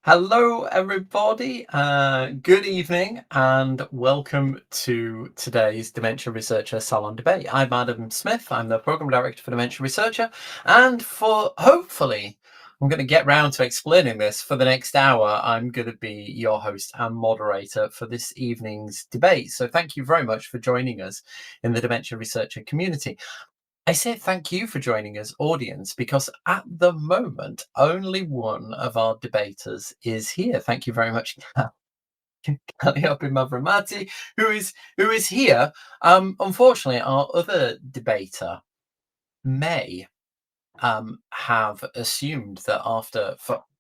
Hello, everybody. Good evening, and welcome to today's Dementia Researcher Salon Debate. I'm Adam Smith. I'm the Program Director for Dementia Researcher, and for hopefully, I'm going to get round to explaining this for the next hour. I'm going to be your host and moderator for this evening's debate. So, thank you very much for joining us in the Dementia Researcher community. I say thank you for joining us, audience, because at the moment, only one of our debaters is here. Thank you very much, Kalliopi Mavromati, who is here. Unfortunately, our other debater may have assumed that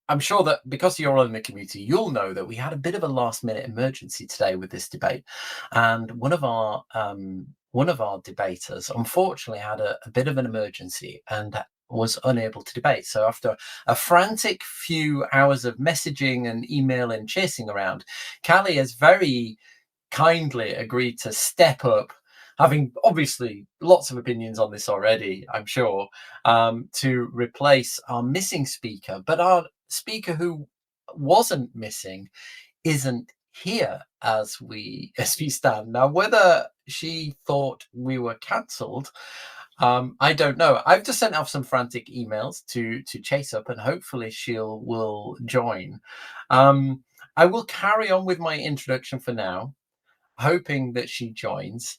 I'm sure that because you're all in the community, you'll know that we had a bit of a last minute emergency today with this debate, and one of our debaters unfortunately had a bit of an emergency and was unable to debate. So after a frantic few hours of messaging and email and chasing around, Callie has very kindly agreed to step up, having obviously lots of opinions on this already, I'm sure, to replace our missing speaker. But our speaker who wasn't missing isn't here as we stand now. Whether she thought we were cancelled, I don't know. I've just sent off some frantic emails to chase up, and hopefully will join. I will carry on with my introduction for now, hoping that she joins.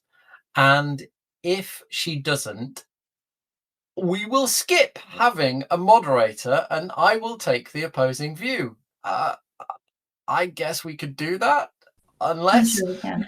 And if she doesn't, we will skip having a moderator and I will take the opposing view. I guess we could do that. I'm Unless sure we can.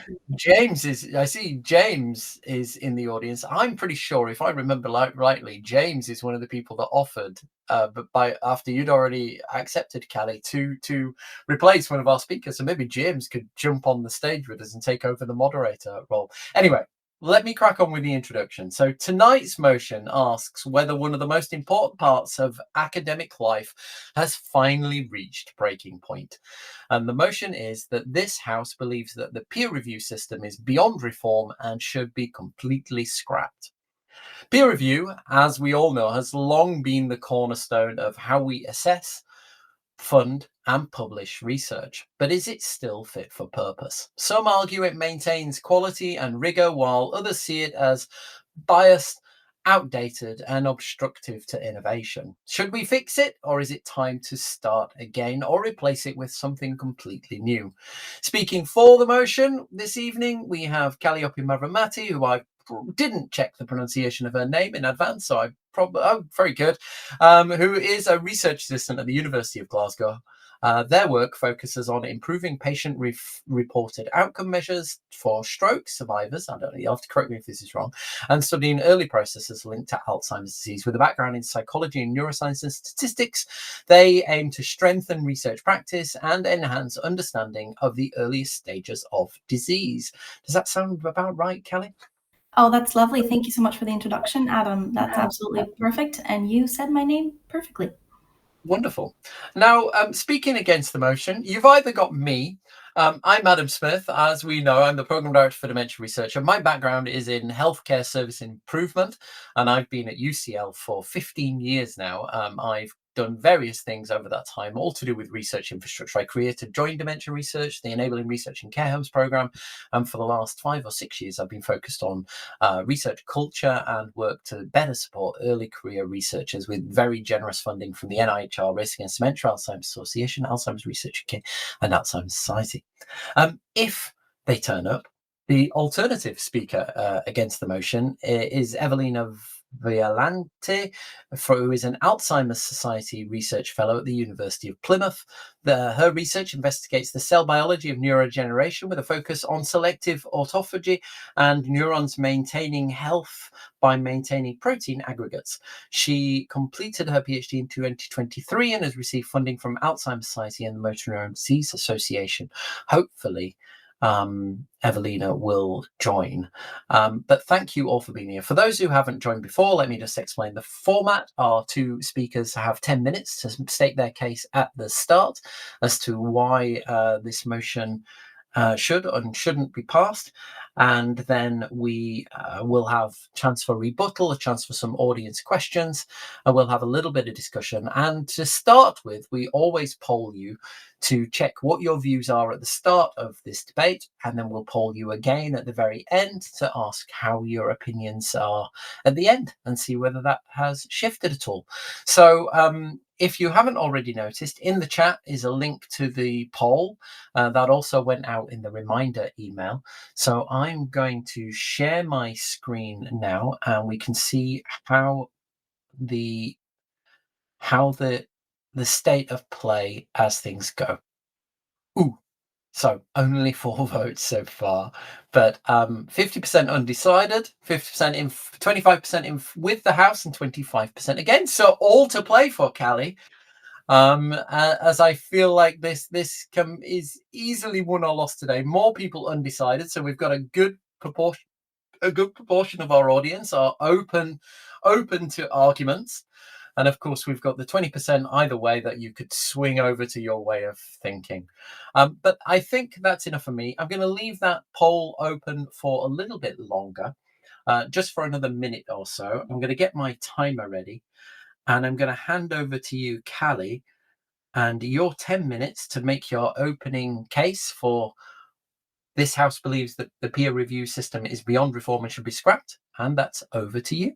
I see James is in the audience. I'm pretty sure, if I remember rightly, James is one of the people that offered, but after you'd already accepted, Callie, to replace one of our speakers. So maybe James could jump on the stage with us and take over the moderator role. Anyway, let me crack on with the introduction. So tonight's motion asks whether one of the most important parts of academic life has finally reached breaking point. And the motion is that this House believes that the peer review system is beyond reform and should be completely scrapped. Peer review, as we all know, has long been the cornerstone of how we assess, fund, and publish research. But is it still fit for purpose? Some argue it maintains quality and rigor, while others see it as biased, outdated, and obstructive to innovation. Should we fix it, or is it time to start again or replace it with something completely new? Speaking for the motion this evening, we have Kalliopi Mavromati, who I didn't check the pronunciation of her name in advance, so I probably very good. Who is a research assistant at the University of Glasgow. Their work focuses on improving patient-reported outcome measures for stroke survivors. I don't know, you'll have to correct me if this is wrong. And studying early processes linked to Alzheimer's disease. With a background in psychology and neuroscience and statistics, they aim to strengthen research practice and enhance understanding of the earliest stages of disease. Does that sound about right, Kelly? Oh, that's lovely. Thank you so much for the introduction, Adam. That's absolutely perfect. And you said my name perfectly. Wonderful. Now, speaking against the motion, you've either got me. I'm Adam Smith. As we know, I'm the Program Director for Dementia Research, and my background is in healthcare service improvement, and I've been at UCL for 15 years now. I've done various things over that time, all to do with research infrastructure. I created Joint Dementia Research, the Enabling Research in Care Homes program, and for the last 5 or 6 years, I've been focused on research culture and work to better support early career researchers with very generous funding from the NIHR Race Against Dementia, Alzheimer's Association, Alzheimer's Research UK, and Alzheimer's Society. If they turn up, the alternative speaker against the motion is Evelina Violante, who is an Alzheimer's Society Research Fellow at the University of Plymouth. Her research investigates the cell biology of neurodegeneration with a focus on selective autophagy and neurons maintaining health by maintaining protein aggregates. She completed her PhD in 2023 and has received funding from Alzheimer's Society and the Motor Neuron Disease Association. Hopefully, Evelina will join. But thank you all for being here. For those who haven't joined before, let me just explain the format. Our two speakers have 10 minutes to state their case at the start as to why this motion should and shouldn't be passed. And then we will have a chance for rebuttal, a chance for some audience questions, and we'll have a little bit of discussion. And to start with, we always poll you to check what your views are at the start of this debate, and then we'll poll you again at the very end to ask how your opinions are at the end and see whether that has shifted at all. So if you haven't already noticed, in the chat is a link to the poll that also went out in the reminder email. So I'm going to share my screen now, and we can see how the state of play as things go. Ooh, so only 4 votes so far, but 50% undecided, 50% in, 25% in with the House, and 25% against. So all to play for, Callie. As I feel like this is easily won or lost today. More people undecided, so we've got a good proportion of our audience are open to arguments. And of course, we've got the 20% either way that you could swing over to your way of thinking. But I think that's enough for me. I'm going to leave that poll open for a little bit longer, just for another minute or so. I'm going to get my timer ready, and I'm going to hand over to you, Callie, and your 10 minutes to make your opening case for this House believes that the peer review system is beyond reform and should be scrapped. And that's over to you.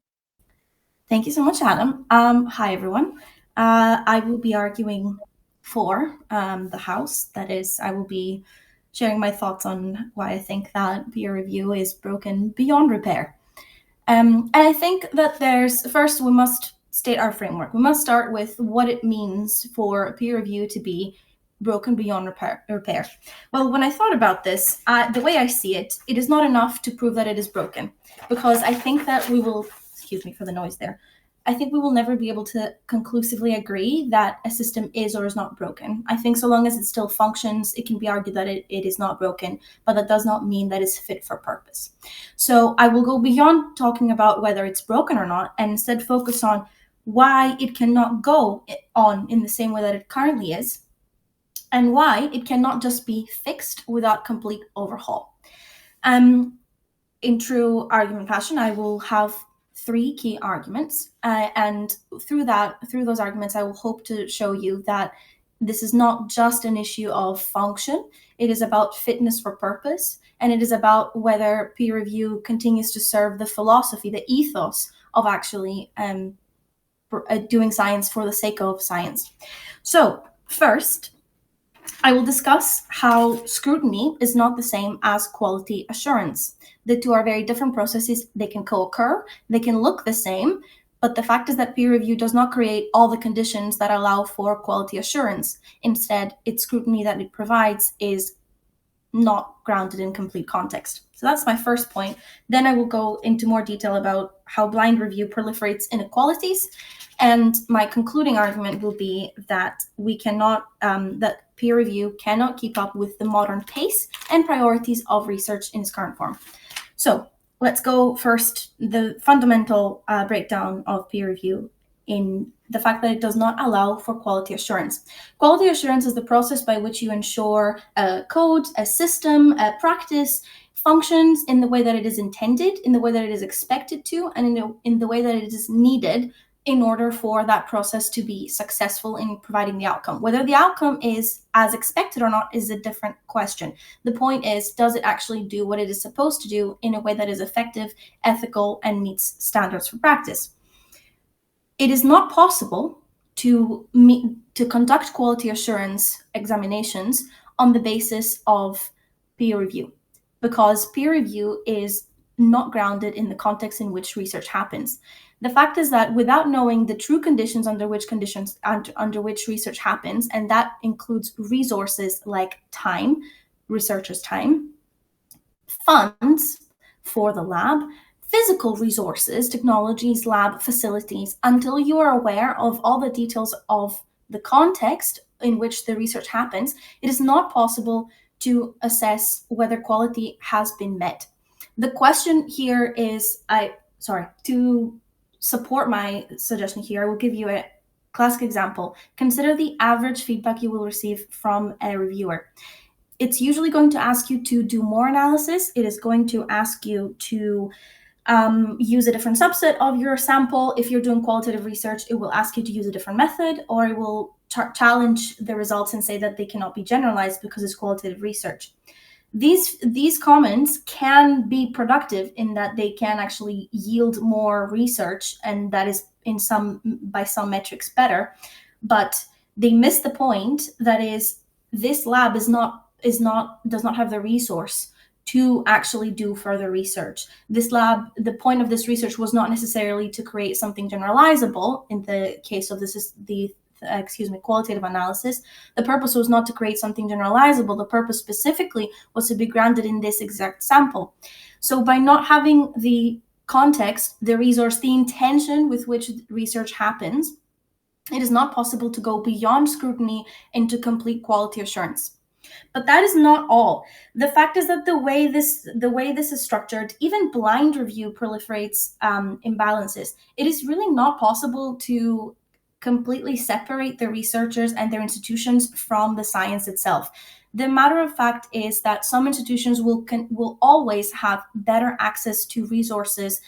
Thank you so much, Adam. Hi, everyone. I will be arguing for the House. That is, I will be sharing my thoughts on why I think that peer review is broken beyond repair. And I think that first, we must state our framework. We must start with what it means for peer review to be broken beyond repair. Well, when I thought about this, the way I see it, it is not enough to prove that it is broken, because I think that we will, excuse me for the noise there, I think we will never be able to conclusively agree that a system is or is not broken. I think so long as it still functions, it can be argued that it is not broken, but that does not mean that it's fit for purpose. So I will go beyond talking about whether it's broken or not, and instead focus on why it cannot go on in the same way that it currently is, and why it cannot just be fixed without complete overhaul. In true argument fashion, I will have 3 key arguments, and through those arguments, I will hope to show you that this is not just an issue of function. It is about fitness for purpose, and it is about whether peer review continues to serve the philosophy, the ethos of actually doing science for the sake of science. So first, I will discuss how scrutiny is not the same as quality assurance. The two are very different processes. They can co-occur, they can look the same, but the fact is that peer review does not create all the conditions that allow for quality assurance. Instead, its scrutiny that it provides is not grounded in complete context. So that's my first point. Then I will go into more detail about how blind review proliferates inequalities. And my concluding argument will be that that peer review cannot keep up with the modern pace and priorities of research in its current form. So let's go first, the fundamental breakdown of peer review in the fact that it does not allow for quality assurance. Quality assurance is the process by which you ensure a code, a system, a practice functions in the way that it is intended, in the way that it is expected to, and in the way that it is needed in order for that process to be successful in providing the outcome. Whether the outcome is as expected or not is a different question. The point is, does it actually do what it is supposed to do in a way that is effective, ethical, and meets standards for practice? It is not possible to conduct quality assurance examinations on the basis of peer review, because peer review is not grounded in the context in which research happens. The fact is that without knowing the true conditions under which research happens, and that includes resources like time, researchers' time, funds for the lab, physical resources, technologies, lab facilities, until you are aware of all the details of the context in which the research happens, it is not possible to assess whether quality has been met. The question here is, to support my suggestion here, I will give you a classic example. Consider the average feedback you will receive from a reviewer. It's usually going to ask you to do more analysis. It is going to ask you to use a different subset of your sample. If you're doing qualitative research, it will ask you to use a different method, or it will challenge the results and say that they cannot be generalized because it's qualitative research. These comments can be productive in that they can actually yield more research, and that is by some metrics better, but they miss the point that is this lab does not have the resource to actually do further research. This lab, the point of this research was not necessarily to create something generalizable. In the case of qualitative analysis, the purpose was not to create something generalizable. The purpose specifically was to be grounded in this exact sample. So by not having the context, the resource, the intention with which research happens, it is not possible to go beyond scrutiny into complete quality assurance. But that is not all. The fact is that the way this is structured, even blind review proliferates imbalances. It is really not possible to completely separate the researchers and their institutions from the science itself. The matter of fact is that some institutions will always have better access to resources,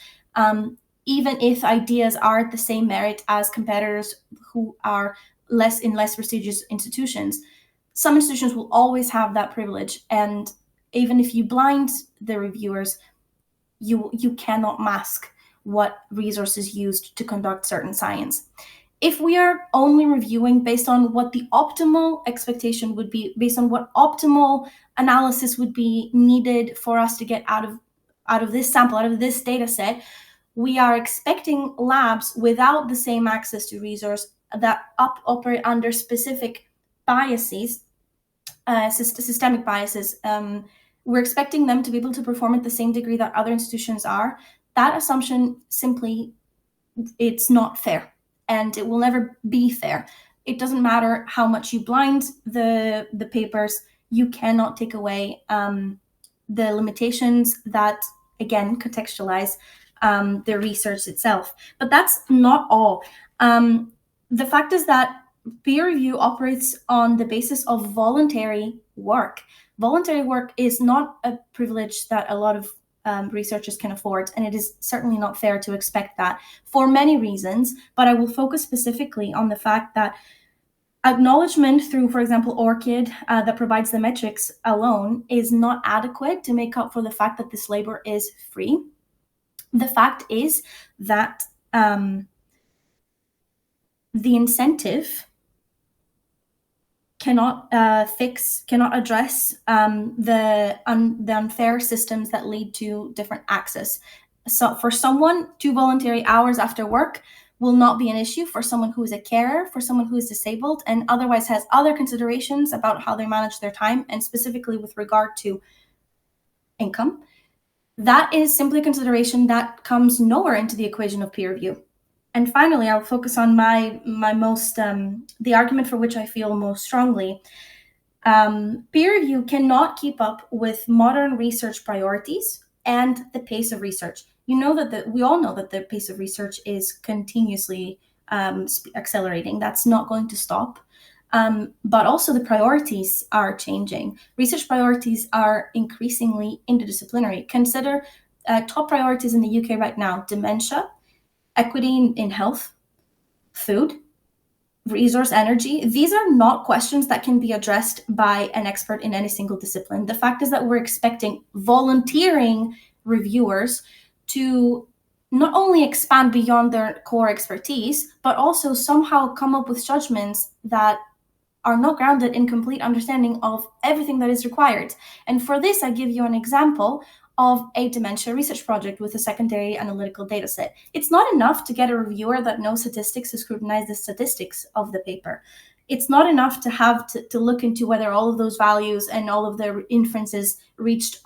even if ideas are at the same merit as competitors who are less prestigious institutions. Some institutions will always have that privilege, and even if you blind the reviewers, you cannot mask what resources used to conduct certain science. If we are only reviewing based on what the optimal expectation would be, based on what optimal analysis would be needed for us to get out of this sample, out of this data set, we are expecting labs without the same access to resource that operate under specific biases, systemic biases. We're expecting them to be able to perform at the same degree that other institutions are. That assumption simply, it's not fair, and it will never be fair. It doesn't matter how much you blind the papers, you cannot take away the limitations that, again, contextualize the research itself. But that's not all. The fact is that peer review operates on the basis of voluntary work. Voluntary work is not a privilege that a lot of researchers can afford, and it is certainly not fair to expect that for many reasons, but I will focus specifically on the fact that acknowledgement through, for example, ORCID, that provides the metrics alone, is not adequate to make up for the fact that this labor is free. The fact is that the incentive cannot address the unfair systems that lead to different access. So for someone, 2 voluntary hours after work will not be an issue. For someone who is a carer, for someone who is disabled and otherwise has other considerations about how they manage their time, and specifically with regard to income, that is simply a consideration that comes nowhere into the equation of peer review. And finally, I'll focus on my most, the argument for which I feel most strongly. Peer review cannot keep up with modern research priorities and the pace of research. We all know that the pace of research is continuously accelerating. That's not going to stop. But also the priorities are changing. Research priorities are increasingly interdisciplinary. Consider top priorities in the UK right now: dementia, equity in health, food, resource energy. These are not questions that can be addressed by an expert in any single discipline. The fact is that we're expecting volunteering reviewers to not only expand beyond their core expertise, but also somehow come up with judgments that are not grounded in complete understanding of everything that is required. And for this, I give you an example of a dementia research project with a secondary analytical data set. It's not enough to get a reviewer that knows statistics to scrutinize the statistics of the paper. It's not enough to have to look into whether all of those values and all of the inferences reached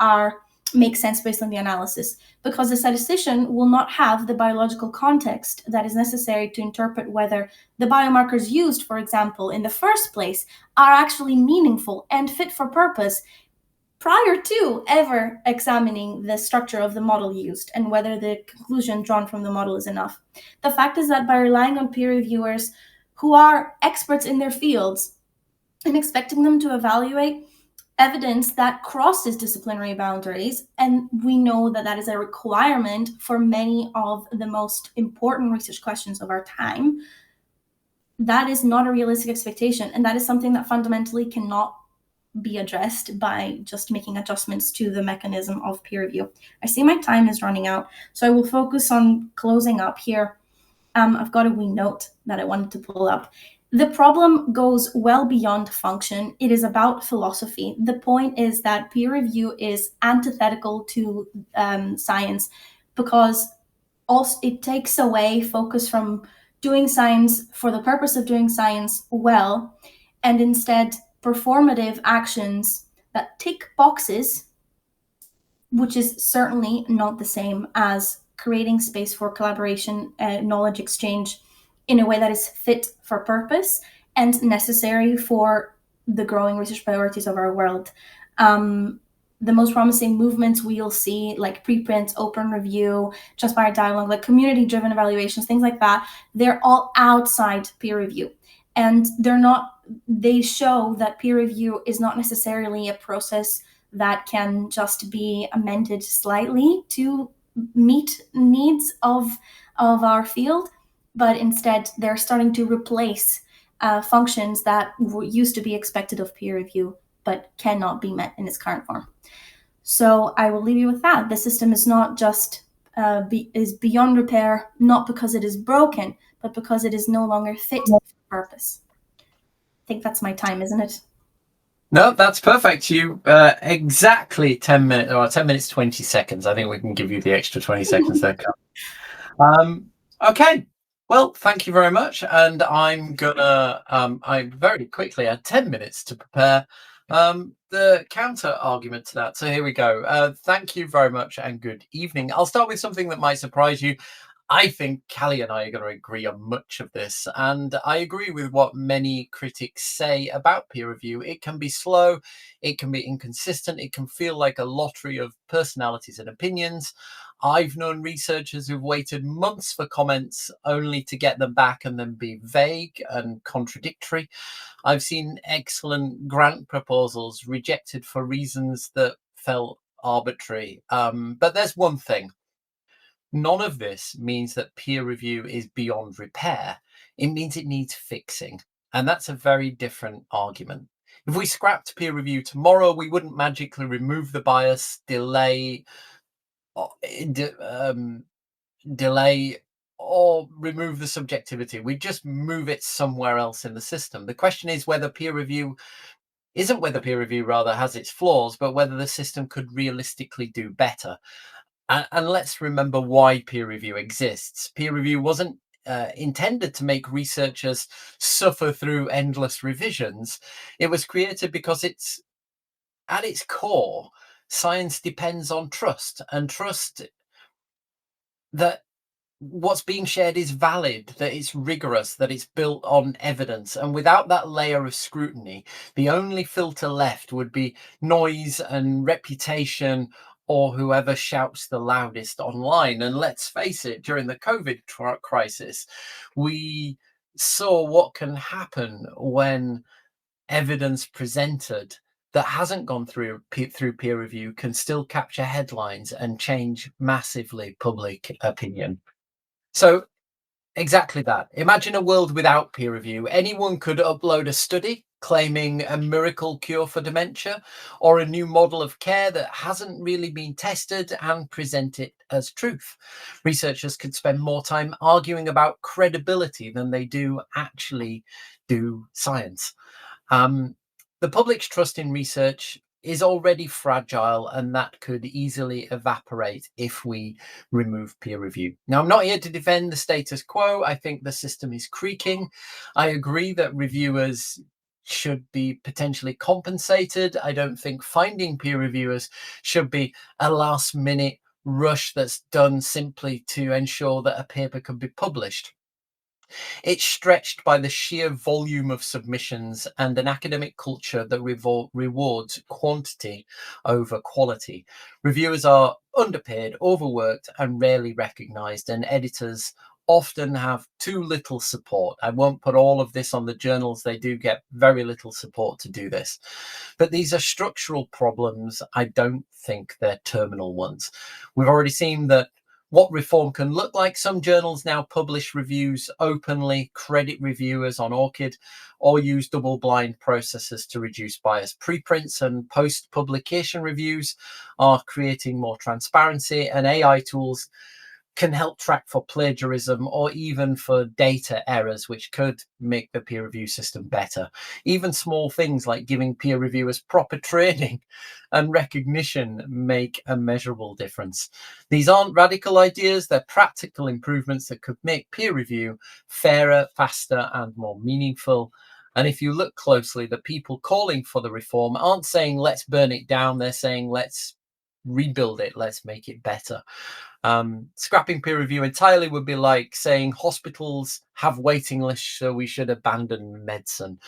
make sense based on the analysis, because the statistician will not have the biological context that is necessary to interpret whether the biomarkers used, for example, in the first place are actually meaningful and fit for purpose prior to ever examining the structure of the model used and whether the conclusion drawn from the model is enough. The fact is that by relying on peer reviewers who are experts in their fields and expecting them to evaluate evidence that crosses disciplinary boundaries, and we know that that is a requirement for many of the most important research questions of our time, that is not a realistic expectation, and that is something that fundamentally cannot be addressed by just making adjustments to the mechanism of peer review. I see my time is running out, so I will focus on closing up here. I've got a wee note that I wanted to pull up. The problem goes well beyond function. It is about philosophy. The point is that peer review is antithetical to science, because also it takes away focus from doing science for the purpose of doing science well, and instead performative actions that tick boxes, which is certainly not the same as creating space for collaboration and knowledge exchange in a way that is fit for purpose and necessary for the growing research priorities of our world. The most promising movements we'll see, like preprints, open review, just by dialogue, like community-driven evaluations, things like that, they're all outside peer review. And they show that peer review is not necessarily a process that can just be amended slightly to meet needs of our field, but instead they're starting to replace functions that used to be expected of peer review but cannot be met in its current form. So I will leave you with that. The system is not just is beyond repair, not because it is broken, but because it is no longer fit for purpose. I think that's my time, isn't it? No, that's perfect. You exactly 10 minutes or 10 minutes 20 seconds. I think we can give you the extra 20 seconds there. Okay. Well, thank you very much. And I'm gonna I very quickly had 10 minutes to prepare the counter argument to that. So here we go. Thank you very much and good evening. I'll start with something that might surprise you. I think Callie and I are going to agree on much of this, and I agree with what many critics say about peer review. It can be slow, it can be inconsistent, it can feel like a lottery of personalities and opinions. I've known researchers who've waited months for comments only to get them back and then be vague and contradictory. I've seen excellent grant proposals rejected for reasons that felt arbitrary. But there's one thing. None of this means that peer review is beyond repair. It means it needs fixing. And that's a very different argument. If we scrapped peer review tomorrow, we wouldn't magically remove the bias, delay, or remove the subjectivity. We just move it somewhere else in the system. The question is whether peer review has its flaws, but whether the system could realistically do better. And let's remember why peer review exists. Peer review wasn't intended to make researchers suffer through endless revisions. It was created because at its core, science depends on trust, and trust that what's being shared is valid, that it's rigorous, that it's built on evidence. And without that layer of scrutiny, the only filter left would be noise and reputation, or whoever shouts the loudest online. And let's face it, during the COVID crisis, we saw what can happen when evidence presented that hasn't gone through peer review can still capture headlines and change massively public opinion. So exactly that. Imagine a world without peer review. Anyone could upload a study claiming a miracle cure for dementia or a new model of care that hasn't really been tested and present it as truth. Researchers could spend more time arguing about credibility than they do actually do science. The public's trust in research is already fragile, and that could easily evaporate if we remove peer review. Now, I'm not here to defend the status quo. I think the system is creaking. I agree that reviewers should be potentially compensated. I don't think finding peer reviewers should be a last minute rush that's done simply to ensure that a paper can be published. It's stretched by the sheer volume of submissions and an academic culture that rewards quantity over quality. Reviewers are underpaid, overworked, and rarely recognised, and editors often have too little support. I won't put all of this on the journals. They do get very little support to do this. But these are structural problems. I don't think they're terminal ones. We've already seen that what reform can look like. Some journals now publish reviews openly, credit reviewers on ORCID, or use double-blind processes to reduce bias. Preprints and post-publication reviews are creating more transparency, and AI tools can help track for plagiarism or even for data errors, which could make the peer review system better. Even small things like giving peer reviewers proper training and recognition make a measurable difference. These aren't radical ideas, they're practical improvements that could make peer review fairer, faster, and more meaningful. And if you look closely, the people calling for the reform aren't saying, let's burn it down. They're saying, let's rebuild it, let's make it better. Scrapping peer review entirely would be like saying hospitals have waiting lists, so we should abandon medicine.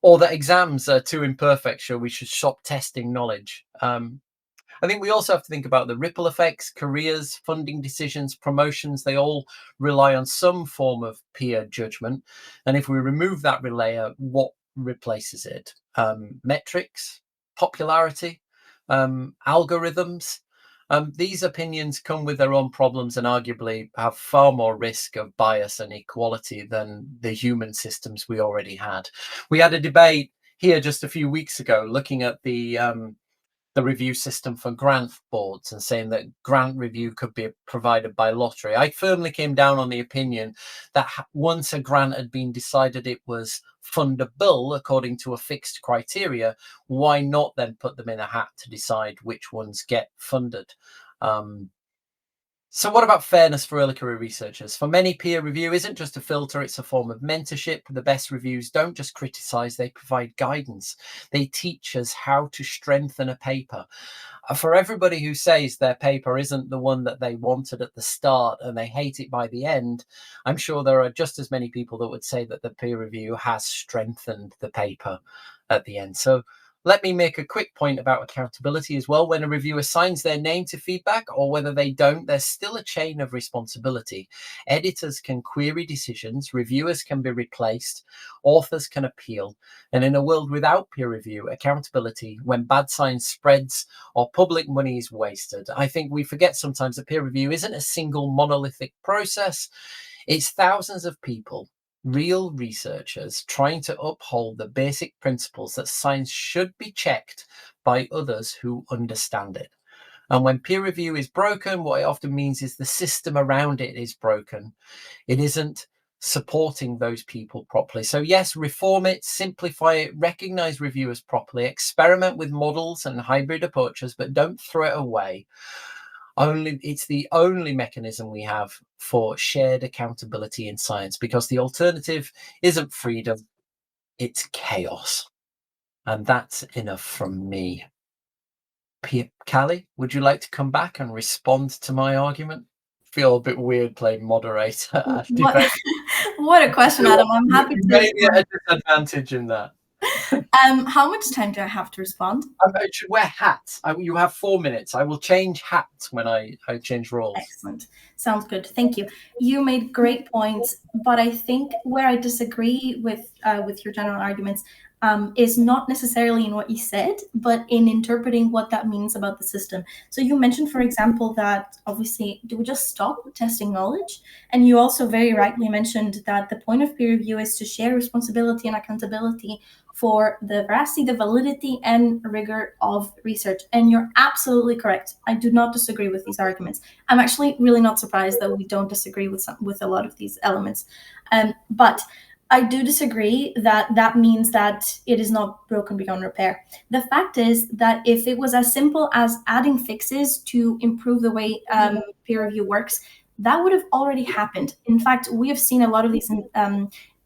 Or that exams are too imperfect, so we should stop testing knowledge. I think we also have to think about the ripple effects, careers, funding decisions, promotions. They all rely on some form of peer judgment. And if we remove that layer, what replaces it? Metrics, popularity, algorithms. These opinions come with their own problems and arguably have far more risk of bias and equality than the human systems we already had. We had a debate here just a few weeks ago looking at the review system for grant boards and saying that grant review could be provided by lottery. I firmly came down on the opinion that once a grant had been decided it was fundable according to a fixed criteria, why not then put them in a hat to decide which ones get funded? So what about fairness for early career researchers? For many, peer review isn't just a filter, it's a form of mentorship. The best reviews don't just criticize, they provide guidance. They teach us how to strengthen a paper. For everybody who says their paper isn't the one that they wanted at the start and they hate it by the end, I'm sure there are just as many people that would say that the peer review has strengthened the paper at the end. So let me make a quick point about accountability as well. When a reviewer signs their name to feedback, or whether they don't, there's still a chain of responsibility. Editors can query decisions, reviewers can be replaced, authors can appeal. And in a world without peer review, accountability, when bad science spreads or public money is wasted, I think we forget sometimes that peer review isn't a single monolithic process. It's thousands of people, real researchers, trying to uphold the basic principles that science should be checked by others who understand it. And when peer review is broken, what it often means is the system around it is broken. It isn't supporting those people properly. So yes, reform it, simplify it, recognize reviewers properly, experiment with models and hybrid approaches, but don't throw it away. It's the only mechanism we have for shared accountability in science, because the alternative isn't freedom, it's chaos. And that's enough from me. Callie, would you like to come back and respond to my argument? Feel a bit weird playing moderator at debate. What a question, Adam. I'm happy to Maybe a disadvantage in that. How much time do I have to respond? I should wear hats. You have 4 minutes. I will change hats when I change roles. Excellent. Sounds good. Thank you. You made great points, but I think where I disagree with your general arguments is not necessarily in what you said, but in interpreting what that means about the system. So you mentioned, for example, that obviously, do we just stop testing knowledge? And you also very rightly mentioned that the point of peer review is to share responsibility and accountability for the veracity, the validity, and rigor of research. And you're absolutely correct. I do not disagree with these arguments. I'm actually really not surprised that we don't disagree with a lot of these elements. But I do disagree that means that it is not broken beyond repair. The fact is that if it was as simple as adding fixes to improve the way peer review works, that would have already happened. In fact, we have seen a lot of these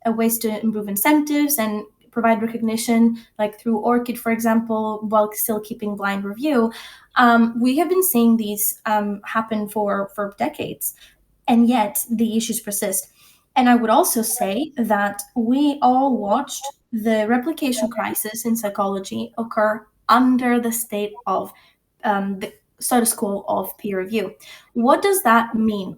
ways to improve incentives and provide recognition, like through ORCID, for example, while still keeping blind review. We have been seeing these happen for decades, and yet the issues persist. And I would also say that we all watched the replication crisis in psychology occur under the state of the status quo of peer review. What does that mean?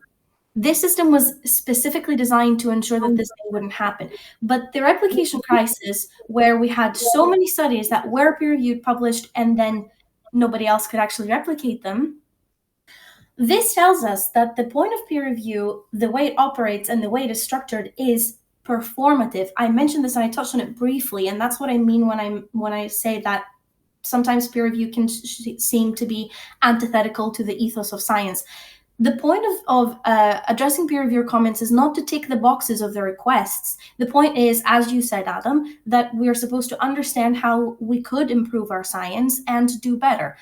This system was specifically designed to ensure that this thing wouldn't happen. But the replication crisis, where we had so many studies that were peer-reviewed, published, and then nobody else could actually replicate them, this tells us that the point of peer review, the way it operates and the way it is structured, is performative. I mentioned this and I touched on it briefly, and that's what I mean when I say that sometimes peer review can seem to be antithetical to the ethos of science. The point of addressing peer reviewer comments is not to tick the boxes of the requests. The point is, as you said, Adam, that we are supposed to understand how we could improve our science and do better.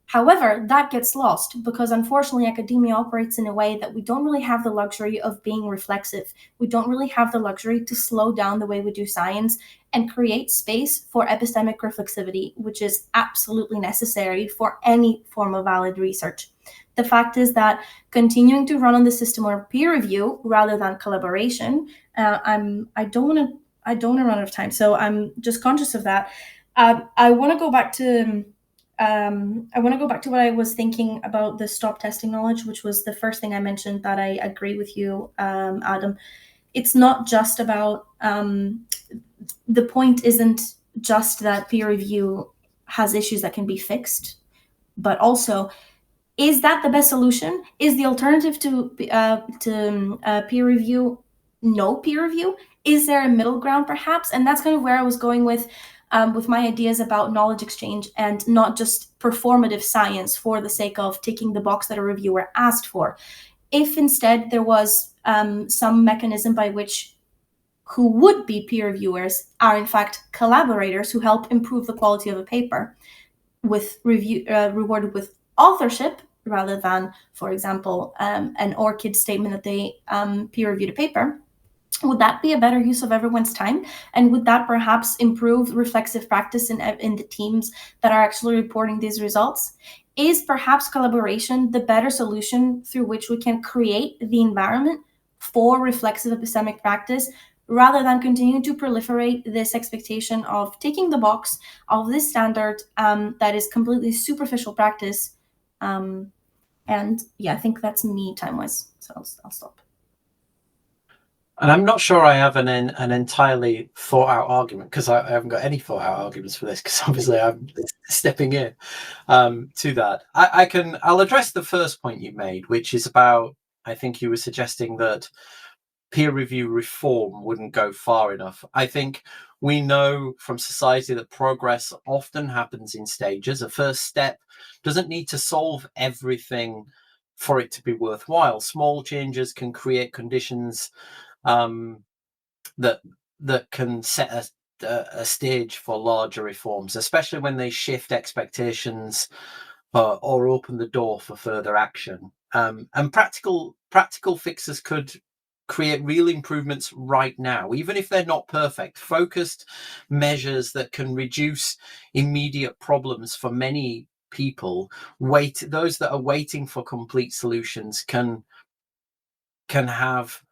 However, that gets lost because unfortunately academia operates in a way that we don't really have the luxury of being reflexive. We don't really have the luxury to slow down the way we do science and create space for epistemic reflexivity, which is absolutely necessary for any form of valid research. The fact is that continuing to run on the system of peer review rather than collaboration, I don't want to run out of time, so I'm just conscious of that. I want to go back to what I was thinking about the stop testing knowledge, which was the first thing I mentioned that I agree with you, Adam. It's not just about, the point isn't just that peer review has issues that can be fixed, but also, is that the best solution? Is the alternative to peer review no peer review? Is there a middle ground perhaps? And that's kind of where I was going with my ideas about knowledge exchange and not just performative science for the sake of ticking the box that a reviewer asked for. If instead there was some mechanism by which who would be peer reviewers are in fact collaborators who help improve the quality of a paper, with rewarded with authorship rather than, for example, an ORCID statement that they peer reviewed a paper, would that be a better use of everyone's time? And would that perhaps improve reflexive practice in the teams that are actually reporting these results? Is perhaps collaboration the better solution through which we can create the environment for reflexive epistemic practice, rather than continuing to proliferate this expectation of taking the box of this standard that is completely superficial practice? And yeah, I think that's me time-wise, so I'll stop. And I'm not sure I have an entirely thought out argument, because I haven't got any thought out arguments for this, because obviously I'm stepping in to that. I'll address the first point you made, which is about, I think you were suggesting that peer review reform wouldn't go far enough. I think we know from society that progress often happens in stages. A first step doesn't need to solve everything for it to be worthwhile. Small changes can create conditions that can set a stage for larger reforms, especially when they shift expectations or open the door for further action. And practical fixes could create real improvements right now, even if they're not perfect. Focused measures that can reduce immediate problems for many people. Those that are waiting for complete solutions can have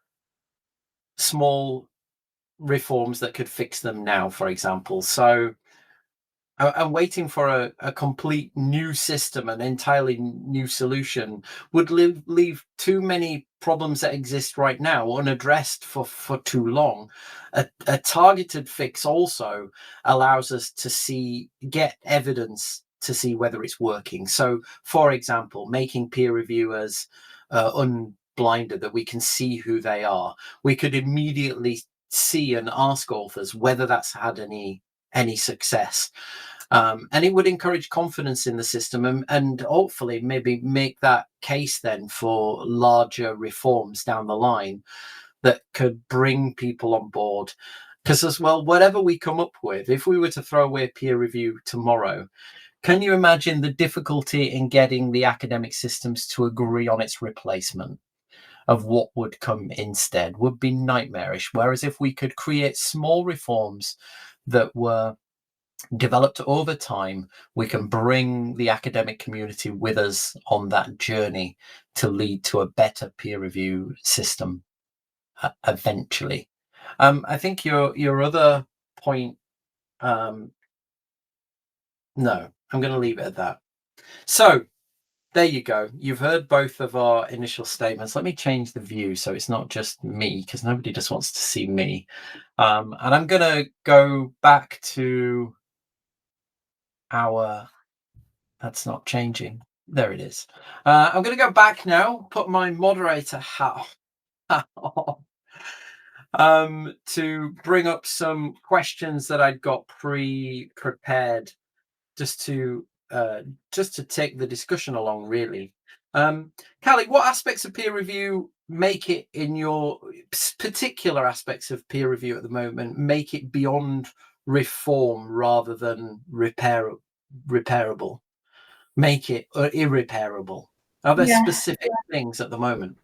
small reforms that could fix them now, for example. So I'm waiting for a complete new system, an entirely new solution, would leave too many problems that exist right now unaddressed for too long. A targeted fix also allows us to get evidence to see whether it's working. So, for example, making peer reviewers unblinded, that we can see who they are. We could immediately see and ask authors whether that's had any success. And it would encourage confidence in the system and hopefully maybe make that case then for larger reforms down the line that could bring people on board. Because as well, whatever we come up with, if we were to throw away peer review tomorrow, can you imagine the difficulty in getting the academic systems to agree on its replacement? Of what would come instead would be nightmarish. Whereas if we could create small reforms that were developed over time, we can bring the academic community with us on that journey to lead to a better peer review system eventually. I think your other point, no, I'm going to leave it at that. So there you go. You've heard both of our initial statements. Let me change the view so it's not just me, because nobody just wants to see me. And I'm going to go back to our... That's not changing. There it is. I'm going to go back now, put my moderator hat on, to bring up some questions that I'd got pre-prepared just to take the discussion along, really. Callie, what aspects of peer review make it, in your particular aspects of peer review at the moment, make it beyond reform rather than repairable? Make it irreparable? Are there Yeah, specific things at the moment?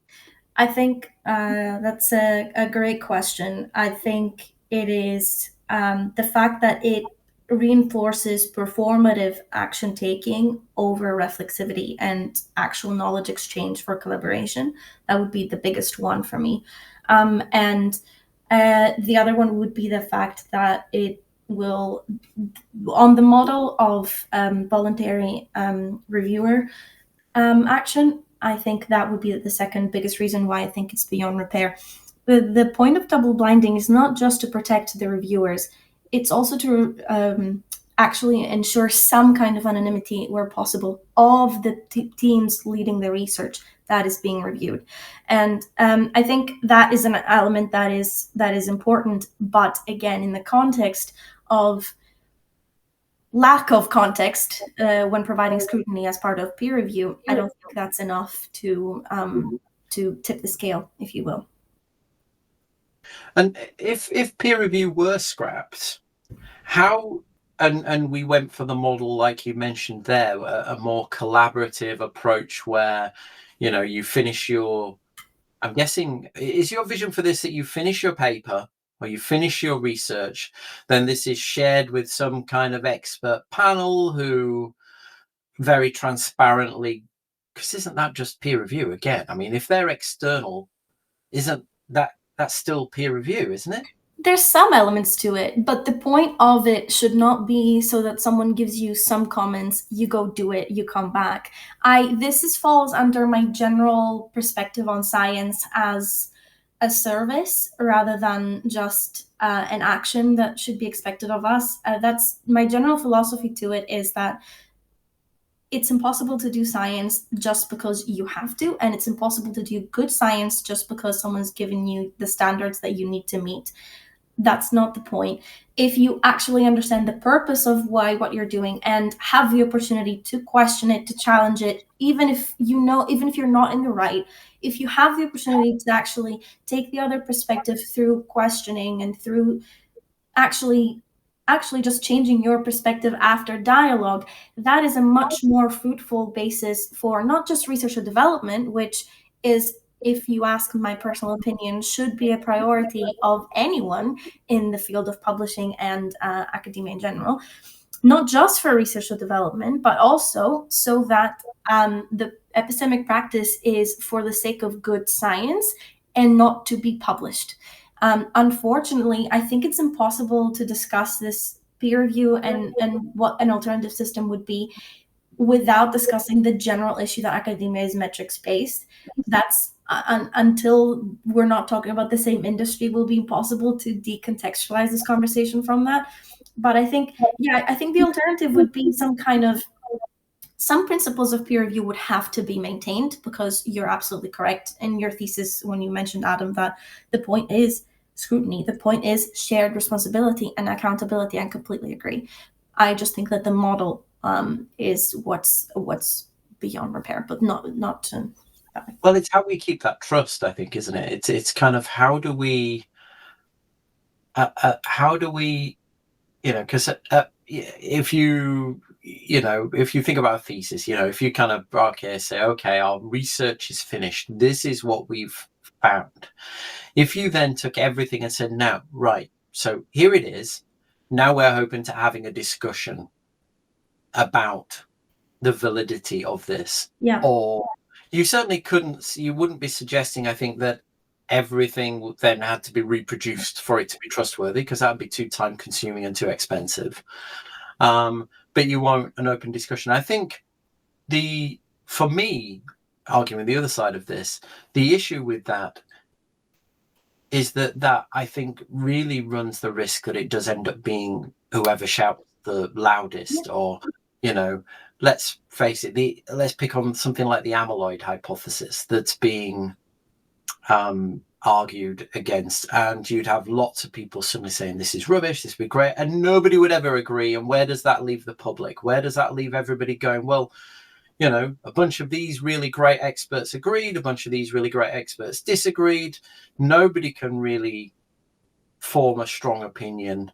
I think that's a great question. I think it is the fact that it reinforces performative action taking over reflexivity and actual knowledge exchange for collaboration. That would be the biggest one for me. And the other one would be the fact that it will, on the model of voluntary reviewer action, I think that would be the second biggest reason why I think it's beyond repair. The point of double blinding is not just to protect the reviewers, it's also to actually ensure some kind of anonymity where possible of the teams leading the research that is being reviewed. And I think that is an element that is important, but again, in the context of lack of context when providing scrutiny as part of peer review, I don't think that's enough to tip the scale, if you will. And if peer review were scrapped, how... and we went for the model, like you mentioned there, a more collaborative approach where, you finish your... I'm guessing, is your vision for this that you finish your paper or you finish your research, then this is shared with some kind of expert panel who very transparently... because isn't that just peer review again? I mean, if they're external, isn't that's still peer review, isn't it? There's some elements to it, but the point of it should not be so that someone gives you some comments, you go do it, you come back. Falls under my general perspective on science as a service rather than just an action that should be expected of us. That's my general philosophy to it, is that it's impossible to do science just because you have to, and it's impossible to do good science just because someone's given you the standards that you need to meet. That's not the point. If you actually understand the purpose of why what you're doing and have the opportunity to question it, to challenge it, even if you're not in the right, if you have the opportunity to actually take the other perspective through questioning and through actually just changing your perspective after dialogue, that is a much more fruitful basis for not just research or development, which is, if you ask my personal opinion, should be a priority of anyone in the field of publishing and academia in general, not just for research or development, but also so that the epistemic practice is for the sake of good science and not to be published. Unfortunately, I think it's impossible to discuss this peer review and what an alternative system would be without discussing the general issue that academia is metrics based. That's until we're not talking about the same industry, will be impossible to decontextualize this conversation from that. But I think the alternative would be some principles of peer review would have to be maintained, because you're absolutely correct in your thesis when you mentioned, Adam, that the point is scrutiny, the point is shared responsibility and accountability. I completely agree. I just think that the model is what's beyond repair, but not Well, it's how we keep that trust, I think, isn't it? It's kind of how do we because if you think about a thesis, if you kind of say, okay, our research is finished, this is what we've found. If you then took everything and said, now, right, so here it is, now we're hoping to having a discussion about the validity of this. Yeah. Or you certainly you wouldn't be suggesting, I think, that everything then had to be reproduced for it to be trustworthy, because that would be too time consuming and too expensive. But you want an open discussion. I think the for me, arguing the other side of this, the issue with that is that I think really runs the risk that it does end up being whoever shouts the loudest, or, let's face it, let's pick on something like the amyloid hypothesis that's being argued against, and you'd have lots of people suddenly saying this is rubbish, this would be great, and nobody would ever agree. And where does that leave the public? Where does that leave everybody going, well, a bunch of these really great experts agreed, a bunch of these really great experts disagreed. Nobody can really form a strong opinion.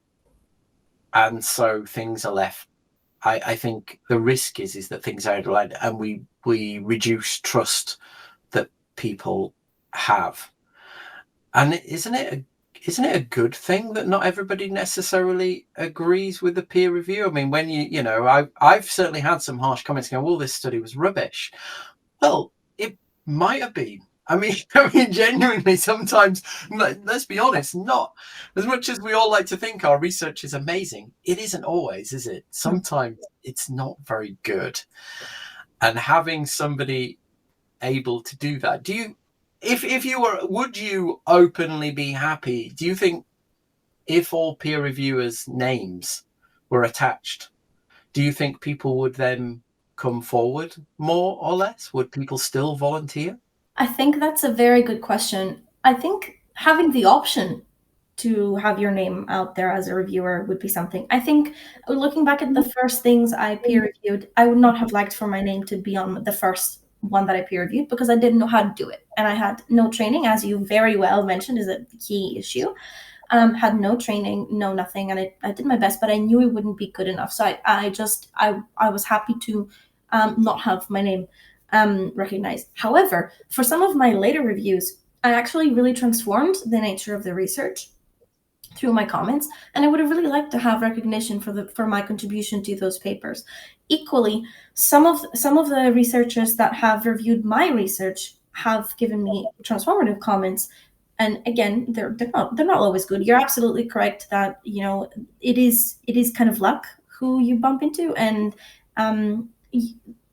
And so things are left. I think the risk is that things are outlined, and we reduce trust that people have. And isn't it a good thing that not everybody necessarily agrees with the peer review? I mean, when I've certainly had some harsh comments going, well, this study was rubbish. Well, it might have been. I mean, genuinely, sometimes, let's be honest, not as much as we all like to think our research is amazing, it isn't always, is it? Sometimes it's not very good. And having somebody able to do that, would you openly be happy? Do you think if all peer reviewers' names were attached, do you think people would then come forward more or less? Would people still volunteer? I think that's a very good question. I think having the option to have your name out there as a reviewer would be something. I think looking back at the first things I peer reviewed, I would not have liked for my name to be on the first one that I peer reviewed, because I didn't know how to do it. And I had no training, as you very well mentioned, is a key issue. Had no training, no nothing. And I did my best, but I knew it wouldn't be good enough. So I was happy to not have my name recognized. However, for some of my later reviews, I actually really transformed the nature of the research through my comments, and I would have really liked to have recognition for my contribution to those papers. Equally, some of the researchers that have reviewed my research have given me transformative comments, and again, they're not always good. You're absolutely correct that it is kind of luck who you bump into, and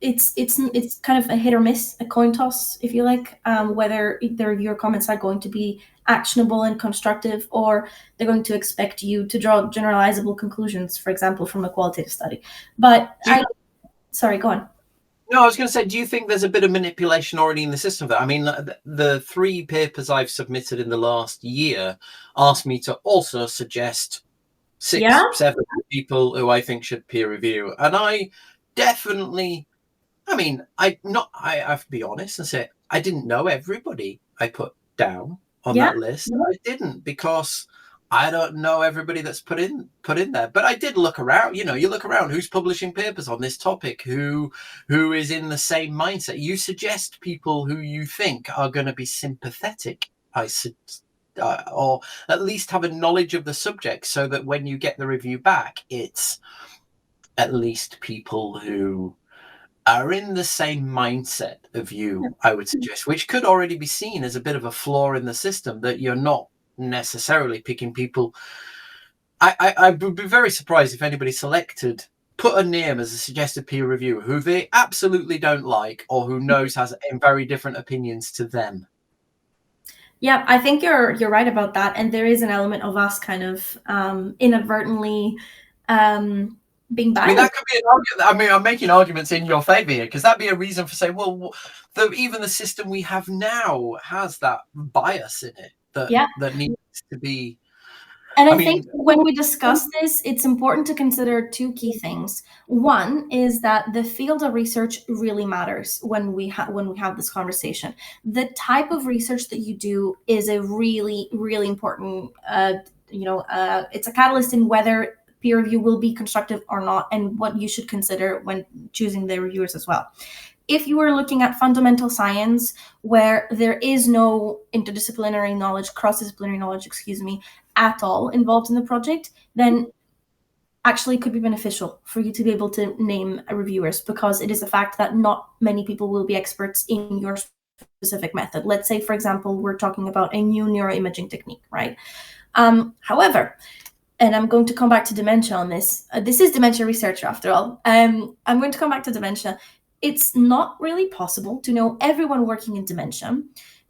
it's kind of a hit or miss, a coin toss, if you like, whether the reviewer comments are going to be actionable and constructive, or they're going to expect you to draw generalizable conclusions, for example, from a qualitative study. But sorry, go on. No, I was going to say, do you think there's a bit of manipulation already in the system there? I mean, the 3 papers I've submitted in the last year asked me to also suggest 6, 7 people who I think should peer review. And I definitely, I have to be honest and say, I didn't know everybody I put down on that list. I didn't, because I don't know everybody that's put in there. But I did look around. You look around, who's publishing papers on this topic, who is in the same mindset. You suggest people who you think are going to be sympathetic, or at least have a knowledge of the subject, so that when you get the review back, it's at least people who are in the same mindset of you, I would suggest, which could already be seen as a bit of a flaw in the system, that you're not necessarily picking people. I would be very surprised if anybody put a name as a suggested peer reviewer who they absolutely don't like, or who knows has very different opinions to them. Yeah, I think you're right about that. And there is an element of us kind of inadvertently being biased. That could be an argument. I'm making arguments in your favor here, because that'd be a reason for saying, well, even the system we have now has that bias in it that needs to be. And I think when we discuss this, it's important to consider 2 key things. One is that the field of research really matters when we have this conversation. The type of research that you do is a really, really important. It's a catalyst in whether peer review will be constructive or not, and what you should consider when choosing the reviewers as well. If you are looking at fundamental science, where there is no interdisciplinary knowledge, cross-disciplinary knowledge, at all involved in the project, then actually it could be beneficial for you to be able to name reviewers, because it is a fact that not many people will be experts in your specific method. Let's say, for example, we're talking about a new neuroimaging technique, right? However, and I'm going to come back to dementia on this. This is dementia research after all. I'm going to come back to dementia. it's not really possible to know everyone working in dementia.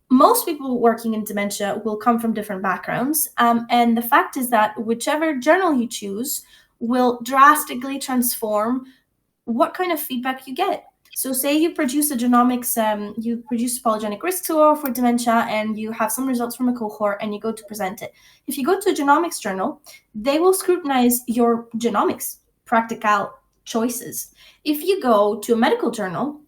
Most people working in dementia will come from different backgrounds. And the fact is that whichever journal you choose will drastically transform what kind of feedback you get. So say you produce a genomics, you produce a polygenic risk score for dementia, and you have some results from a cohort and you go to present it. If you go to a genomics journal, they will scrutinize your genomics practical choices. If you go to a medical journal,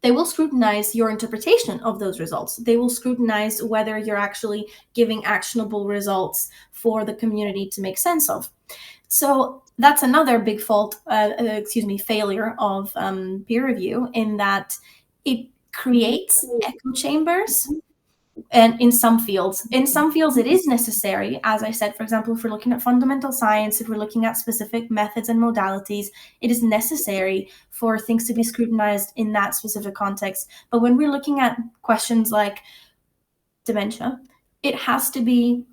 they will scrutinize your interpretation of those results. They will scrutinize whether you're actually giving actionable results for the community to make sense of. So that's another big failure of peer review, in that it creates echo chambers. And in some fields it is necessary. As I said, for example, if we're looking at fundamental science, if we're looking at specific methods and modalities, it is necessary for things to be scrutinized in that specific context. But when we're looking at questions like dementia, it has to be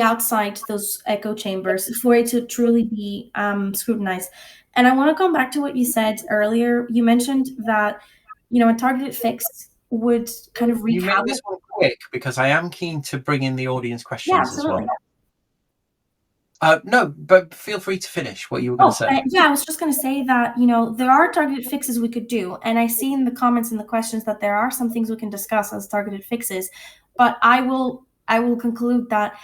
outside those echo chambers for it to truly be scrutinized. And I want to come back to what you said earlier. You mentioned that, a targeted fix would kind of wreak You make havoc. this one quick, because I am keen to bring in the audience questions Yeah, as absolutely. well. No, but feel free to finish what you were going to say. Yeah, I was just going to say that, there are targeted fixes we could do. And I see in the comments and the questions that there are some things we can discuss as targeted fixes. But I will conclude that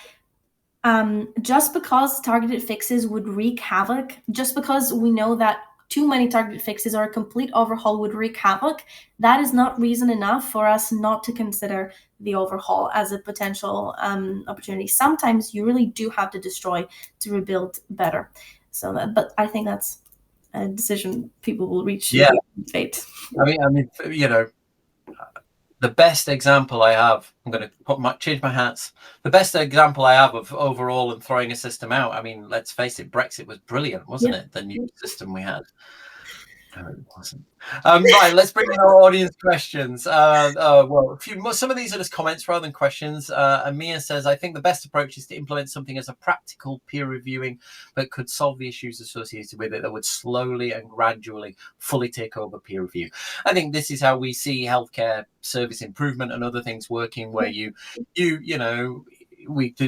just because targeted fixes would wreak havoc, just because we know that too many targeted fixes or a complete overhaul would wreak havoc, that is not reason enough for us not to consider the overhaul as a potential opportunity. Sometimes you really do have to destroy to rebuild better. But I think that's a decision people will reach. Yeah, fate. I mean, the best example I have, I'm going to change my hats. The best example I have of overall and throwing a system out, I mean, let's face it, Brexit was brilliant, wasn't it? The new system we had. No, it wasn't. Right, let's bring in our audience questions. Well, some of these are just comments rather than questions. Amia says, I think the best approach is to implement something as a practical peer reviewing that could solve the issues associated with it, that would slowly and gradually fully take over peer review. I think this is how we see healthcare service improvement and other things working, where we did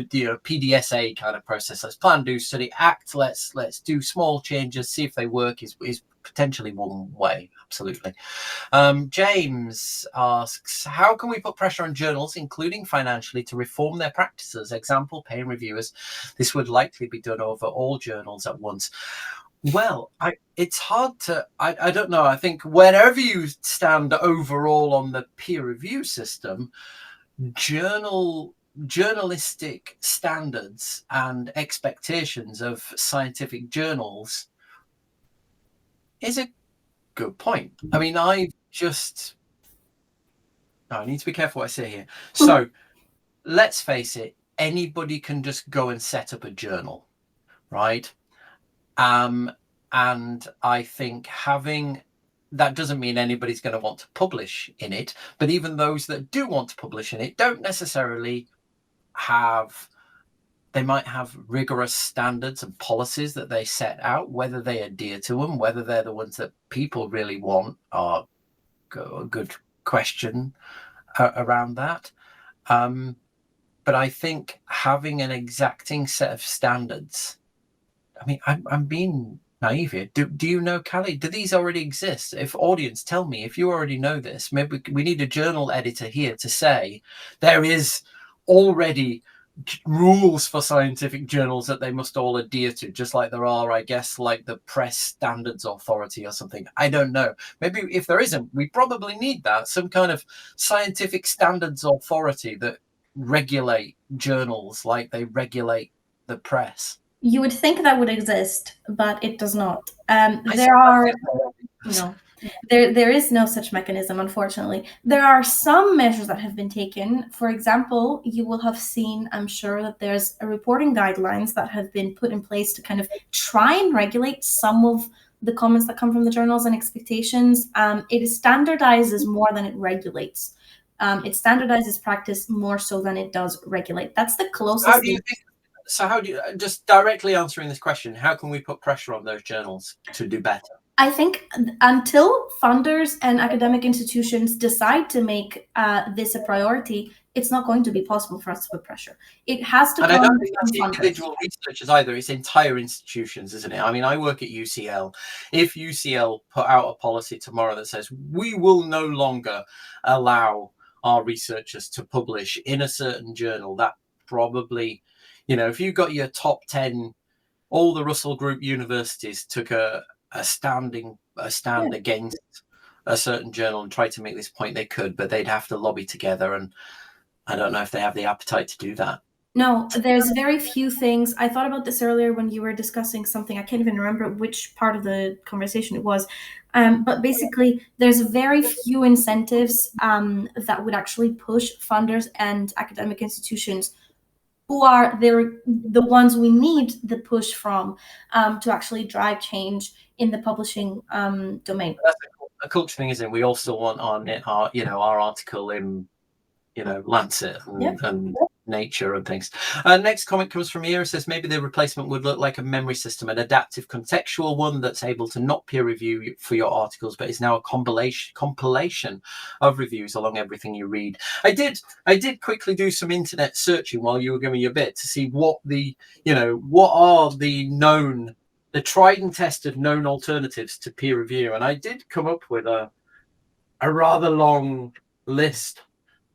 PDSA kind of process. Let's plan, do, study, act. Let's do small changes, see if they work. Is potentially one way. Absolutely. James asks, how can we put pressure on journals, including financially, to reform their practices? Example, paying reviewers. This would likely be done over all journals at once. Well, it's hard to, I don't know. I think wherever you stand overall on the peer review system, journalistic standards and expectations of scientific journals is a good point. I mean, I need to be careful what I say here. So let's face it, anybody can just go and set up a journal, right? And I think that doesn't mean anybody's going to want to publish in it, but even those that do want to publish in it don't necessarily they might have rigorous standards and policies that they set out. Whether they adhere to them, whether they're the ones that people really want, are a good question around that. But I think having an exacting set of standards, I mean, I'm being naive here. Do you know, Callie, do these already exist? If audience, tell me if you already know this. Maybe we need a journal editor here to say there is already rules for scientific journals that they must all adhere to, just like there are, I guess, like the Press Standards Authority or something. I don't know. Maybe if there isn't, we probably need that, some kind of scientific standards authority that regulate journals like they regulate the press. You would think that would exist, but it does not. There is no such mechanism, unfortunately. There are some measures that have been taken. For example, you will have seen, I'm sure, that there's a reporting guidelines that have been put in place to kind of try and regulate some of the comments that come from the journals and expectations. It standardizes more than it regulates. It standardizes practice more so than it does regulate. That's the closest. How do you, just directly answering this question, how can we put pressure on those journals to do better? I think until funders and academic institutions decide to make this a priority, it's not going to be possible for us to put pressure. It has to And I come don't think from that's funders. individual researchers either. It's entire institutions, isn't it? I mean, I work at UCL. If UCL put out a policy tomorrow that says we will no longer allow our researchers to publish in a certain journal, that probably, if you got your top 10, all the Russell Group universities took a stand against a certain journal and tried to make this point, they could, but they'd have to lobby together. And I don't know if they have the appetite to do that. No, there's very few things. I thought about this earlier when you were discussing something. I can't even remember which part of the conversation it was. But basically, there's very few incentives that would actually push funders and academic institutions, who are the ones we need the push from, to actually drive change in the publishing domain. That's a culture thing, isn't it? We also want our article in Lancet and Nature and things. Next comment comes from here. It says maybe the replacement would look like a memory system, an adaptive contextual one that's able to not peer review for your articles, but is now a compilation of reviews along everything you read. I did quickly do some internet searching while you were giving your bit to see what are the tried and tested known alternatives to peer review, and I did come up with a rather long list,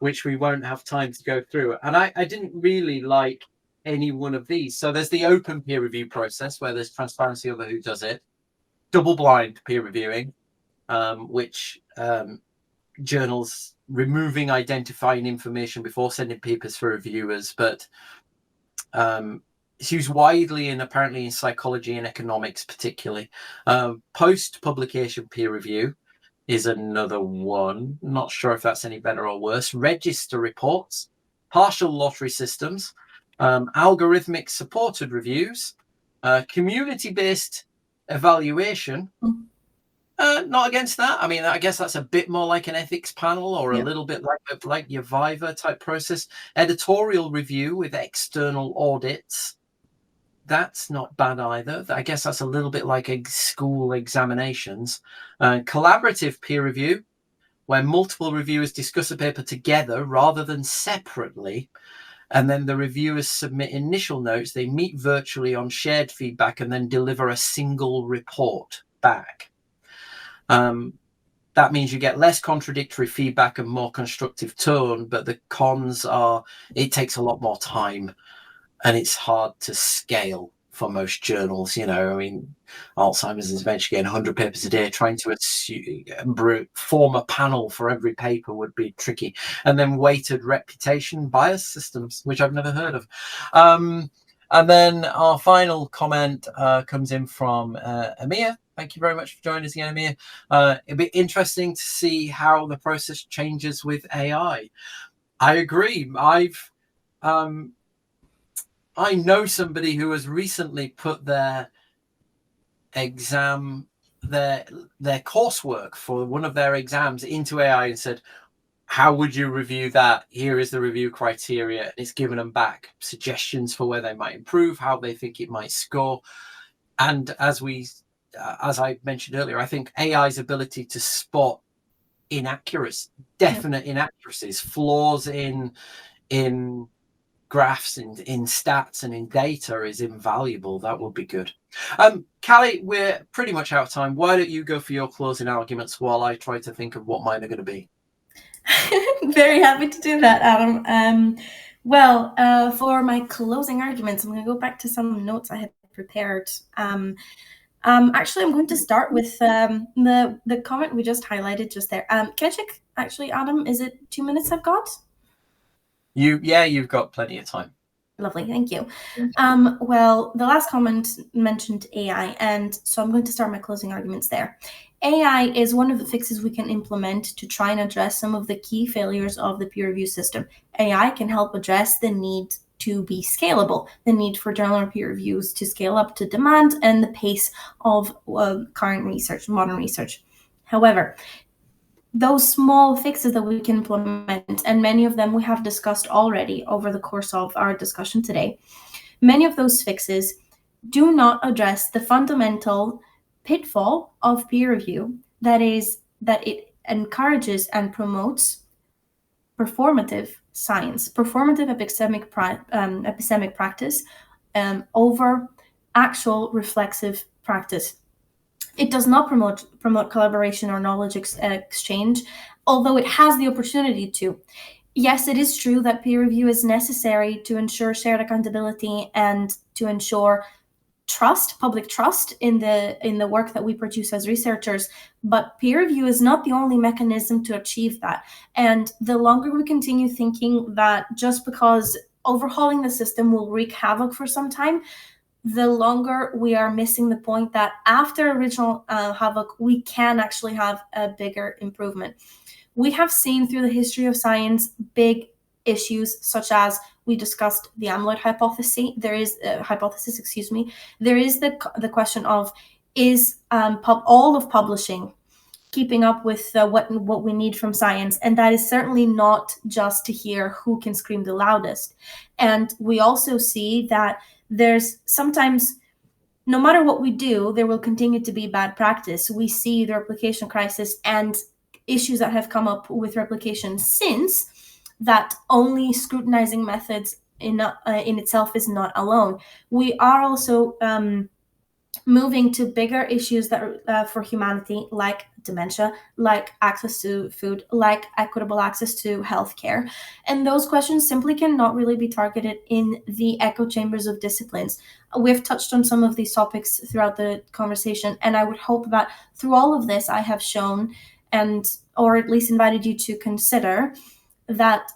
which we won't have time to go through. And I didn't really like any one of these. So there's the open peer review process where there's transparency over who does it. Double-blind peer reviewing, which journals removing identifying information before sending papers for reviewers, but it's used widely and apparently in psychology and economics particularly. Post-publication peer review is another one. Not sure if that's any better or worse. Register reports, partial lottery systems, algorithmic supported reviews, community-based evaluation. Not against that. I mean, I guess that's a bit more like an ethics panel or a little bit like your Viva type process. Editorial review with external audits. That's not bad either. I guess that's a little bit like school examinations. Collaborative peer review, where multiple reviewers discuss a paper together rather than separately, and then the reviewers submit initial notes. They meet virtually on shared feedback and then deliver a single report back. That means you get less contradictory feedback and more constructive tone, but the cons are it takes a lot more time. And it's hard to scale for most journals. I mean, Alzheimer's and Dementia getting 100 papers a day, trying to form a panel for every paper would be tricky. And then weighted reputation bias systems, which I've never heard of. And then our final comment comes in from Amir. Thank you very much for joining us again, Amir. It'd be interesting to see how the process changes with AI. I agree. I know somebody who has recently put their exam, their coursework for one of their exams into AI and said, how would you review that? Here is the review criteria. It's given them back suggestions for where they might improve, how they think it might score. And as I mentioned earlier, I think AI's ability to spot definite inaccuracies, flaws in graphs and in stats and in data is invaluable. That would be good. Callie, we're pretty much out of time. Why don't you go for your closing arguments while I try to think of what mine are going to be? Very happy to do that, Adam. For my closing arguments, I'm going to go back to some notes I had prepared. Actually, I'm going to start with the comment we just highlighted just there. Can I check, actually, Adam, is it 2 minutes I've got? You've got plenty of time. Lovely, thank you. The last comment mentioned AI, and so I'm going to start my closing arguments there. AI is one of the fixes we can implement to try and address some of the key failures of the peer review system. AI can help address the need to be scalable, the need for journal peer reviews to scale up to demand and the pace of current research, modern research. However, those small fixes that we can implement, and many of them we have discussed already over the course of our discussion today, many of those fixes do not address the fundamental pitfall of peer review that is that it encourages and promotes performative science, performative epistemic practice over actual reflexive practice. It does not promote collaboration or knowledge exchange, although it has the opportunity to. Yes, it is true that peer review is necessary to ensure shared accountability and to ensure public trust in the work that we produce as researchers, but peer review is not the only mechanism to achieve that. And the longer we continue thinking that just because overhauling the system will wreak havoc for some time, the longer we are missing the point that after original havoc, we can actually have a bigger improvement. We have seen through the history of science big issues such as we discussed the amyloid hypothesis. There is There is the question of is all of publishing keeping up with what we need from science, and that is certainly not just to hear who can scream the loudest. And we also see that there's sometimes, no matter what we do, there will continue to be bad practice. We see the replication crisis and issues that have come up with replication since that only scrutinizing methods in itself is not alone. We are also moving to bigger issues that are for humanity, like dementia, like access to food, like equitable access to healthcare. And those questions simply cannot really be targeted in the echo chambers of disciplines. We've touched on some of these topics throughout the conversation, and I would hope that through all of this I have shown or at least invited you to consider that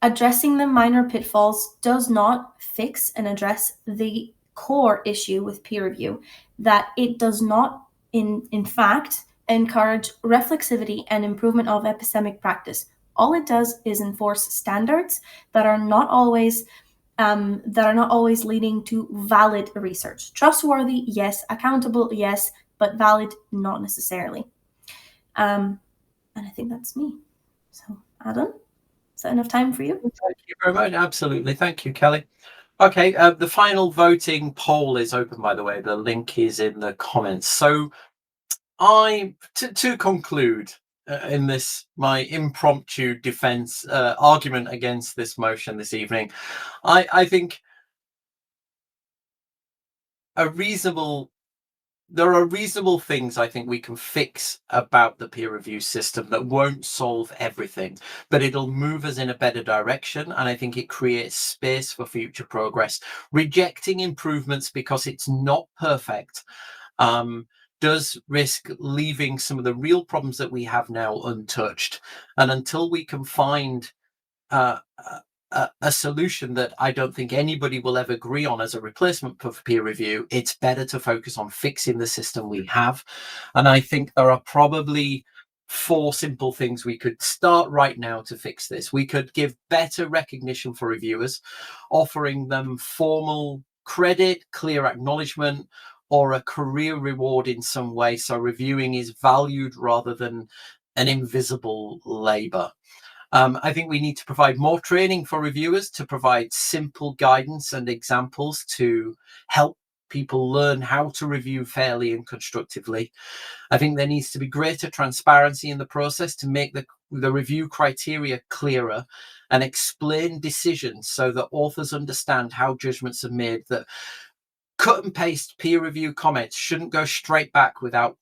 addressing the minor pitfalls does not fix and address the core issue with peer review, that it does not in fact encourage reflexivity and improvement of epistemic practice. All it does is enforce standards that are not always leading to valid research. Trustworthy, yes. Accountable, yes. But valid, not necessarily. And I think that's me. So, Adam, is that enough time for you? Thank you very much. Absolutely. Thank you, Kelly. Okay, the final voting poll is open, by the way. The link is in the comments. So to conclude in this, my impromptu defense argument against this motion this evening, I think there are reasonable things I think we can fix about the peer review system that won't solve everything, but it'll move us in a better direction. And I think it creates space for future progress. Rejecting improvements because it's not perfect does risk leaving some of the real problems that we have now untouched. And until we can find a solution that I don't think anybody will ever agree on as a replacement for peer review, it's better to focus on fixing the system we have. And I think there are probably 4 simple things we could start right now to fix this. We could give better recognition for reviewers, offering them formal credit, clear acknowledgement, or a career reward in some way, so reviewing is valued rather than an invisible labor. I think we need to provide more training for reviewers to provide simple guidance and examples to help people learn how to review fairly and constructively. I think there needs to be greater transparency in the process to make the review criteria clearer and explain decisions so that authors understand how judgments are made, that cut and paste peer review comments shouldn't go straight back without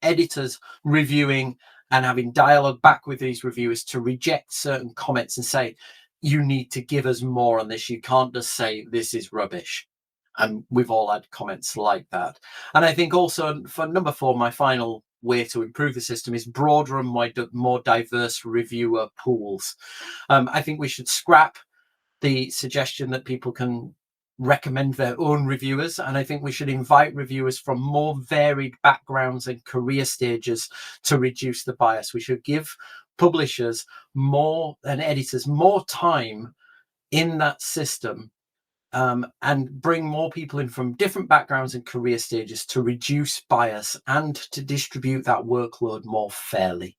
editors reviewing and having dialogue back with these reviewers to reject certain comments and say, you need to give us more on this. You can't just say this is rubbish. And we've all had comments like that. And I think also for number 4, my final way to improve the system is broader and more diverse reviewer pools. I think we should scrap the suggestion that people can recommend their own reviewers, and I think we should invite reviewers from more varied backgrounds and career stages to reduce the bias. We should give publishers and editors more time in that system, and bring more people in from different backgrounds and career stages to reduce bias and to distribute that workload more fairly.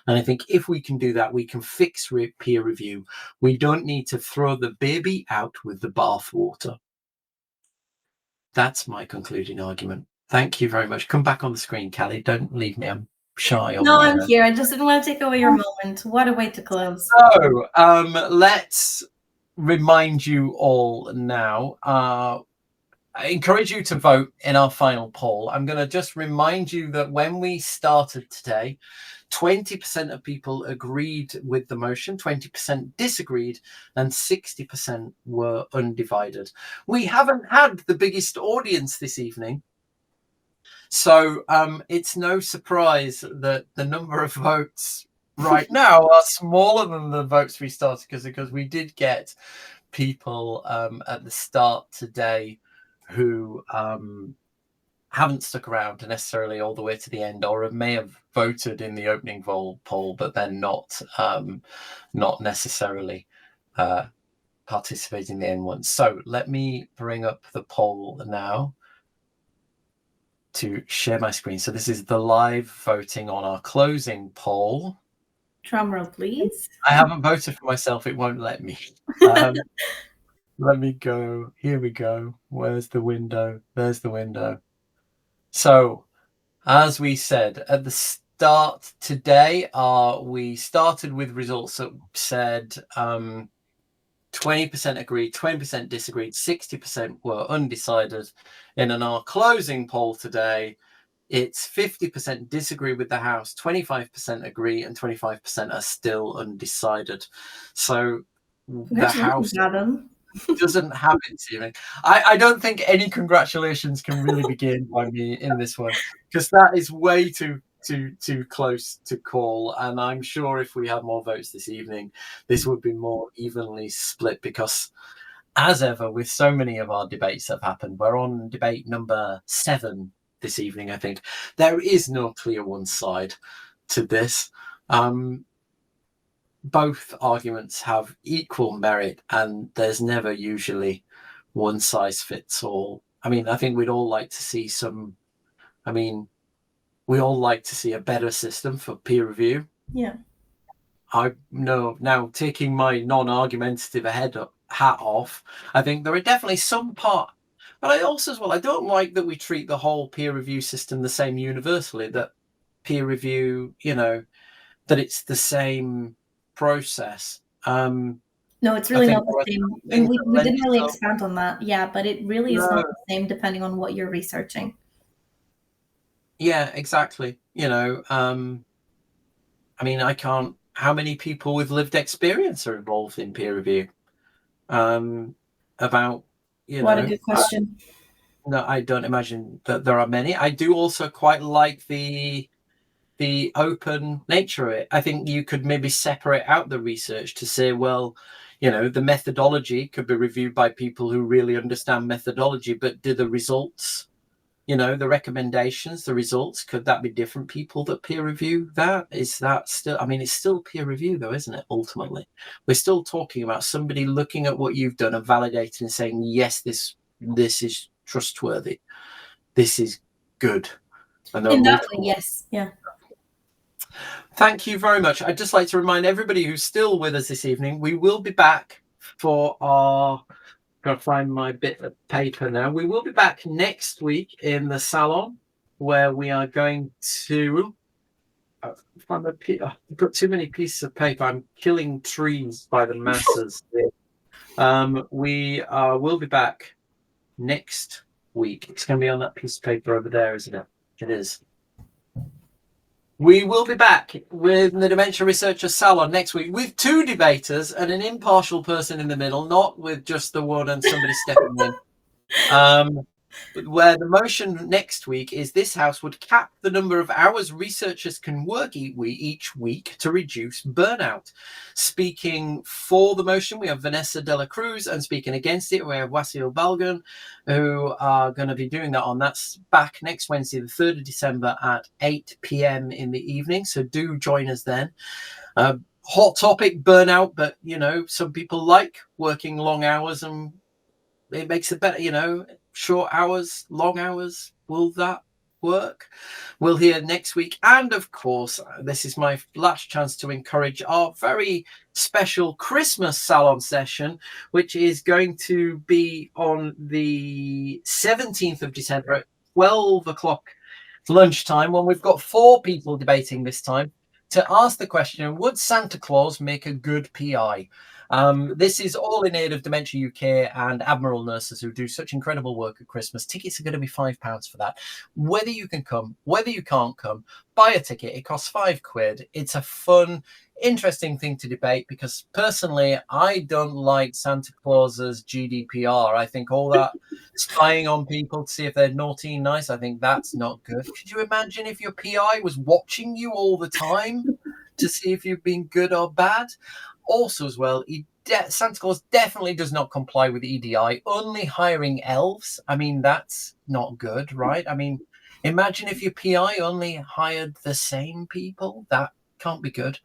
And I think if we can do that, we can fix peer review. We don't need to throw the baby out with the bathwater. That's my concluding argument. Thank you very much. Come back on the screen, Callie. Don't leave me. I'm shy on No, my I'm here. I just didn't want to take away your moment. What a way to close. So, let's remind you all now. I encourage you to vote in our final poll. I'm going to just remind you that when we started today, 20% of people agreed with the motion, 20% disagreed, and 60% were undivided. We haven't had the biggest audience this evening, so it's no surprise that the number of votes right now are smaller than the votes we started, because we did get people at the start today who haven't stuck around necessarily all the way to the end, or may have voted in the opening poll, but then not necessarily participating in the end one. So let me bring up the poll now to share my screen. So this is the live voting on our closing poll. Drum roll, please. I haven't voted for myself. It won't let me. Let me go. Here we go. Where's the window? There's the window. So, as we said at the start today, we started with results that said 20% agreed, 20% disagreed, 60% were undecided. And in our closing poll today, it's 50% disagree with the House, 25% agree, and 25% are still undecided. So the House doesn't have it. I don't think any congratulations can really be gained by me in this one, because that is way too close to call. And I'm sure if we had more votes this evening, this would be more evenly split, because as ever with so many of our debates that have happened, we're on debate number 7 this evening. I think there is no clear one side to this. Both arguments have equal merit, and there's never usually one size fits all. I mean, I think we'd all like to see we all like to see a better system for peer review. Yeah. I know now, taking my non-argumentative hat off, I think there are definitely some part, but I don't like that we treat the whole peer review system the same universally, that peer review, that it's the same process. No, it's really not the same. And we didn't really expand on that. Yeah, but it really is not the same depending on what you're researching. Yeah, exactly. How many people with lived experience are involved in peer review? What a good question. No, I don't imagine that there are many. I do also quite like the open nature of it. I think you could maybe separate out the research to say, well, the methodology could be reviewed by people who really understand methodology, but do the results, the recommendations, the results, could that be different people that peer review that? Is that still, it's still peer review though, isn't it? Ultimately, we're still talking about somebody looking at what you've done and validating and saying, yes, this is trustworthy, this is good. And in that way, yes. Yeah. Thank you very much. I'd just like to remind everybody who's still with us this evening, we will be back for our, gotta find my bit of paper now. We will be back next week in the salon, where we are going to find I've got too many pieces of paper. I'm killing trees by the masses. We will be back next week. It's going to be on that piece of paper over there, isn't it? It is. We will be back with the Dementia Researcher Salon next week with 2 debaters and an impartial person in the middle, not with just the one and somebody stepping in. Where the motion next week is this House would cap the number of hours researchers can work each week to reduce burnout. Speaking for the motion, we have Vanessa Dela Cruz, and speaking against it, we have Wasil Balgun, who are going to be doing that on. That's back next Wednesday, the 3rd of December at 8 p.m. in the evening. So do join us then. Hot topic, burnout, but, some people like working long hours, and it makes it better, short hours, long hours. Will that work? We'll hear next week. And of course, this is my last chance to encourage our very special Christmas salon session, which is going to be on the 17th of December at 12 o'clock lunchtime, when we've got 4 people debating this time to ask the question, would Santa Claus make a good PI? This is all in aid of Dementia UK and Admiral nurses who do such incredible work at Christmas. Tickets are going to be £5 for that. Whether you can come, whether you can't come, buy a ticket. It costs £5. It's a fun, interesting thing to debate, because personally, I don't like Santa Claus's GDPR. I think all that spying on people to see if they're naughty and nice, I think that's not good. Could you imagine if your PI was watching you all the time to see if you've been good or bad? Also, as well, Santa Claus definitely does not comply with EDI, only hiring elves. I mean, that's not good, right? I mean, imagine if your PI only hired the same people. That can't be good.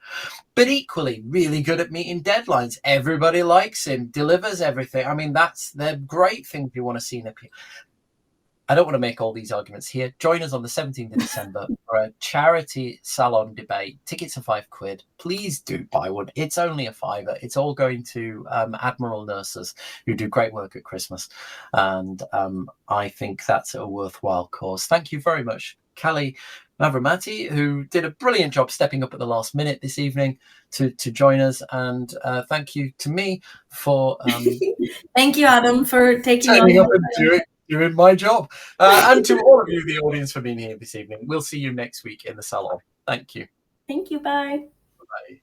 But equally, really good at meeting deadlines. Everybody likes him, delivers everything. I mean, they're great things you want to see in a PI. I don't want to make all these arguments here. Join us on the 17th of December for a charity salon debate. Tickets are £5. Please do buy one. It's only a £5. It's all going to Admiral nurses who do great work at Christmas. And I think that's a worthwhile cause. Thank you very much, Kalliopi Mavromati, who did a brilliant job stepping up at the last minute this evening to join us. And thank you to me for... Thank you, Adam, for taking on... up and doing my job. And to all of you, the audience, for being here this evening. We'll see you next week in the salon. Thank you. Thank you. Bye. Bye.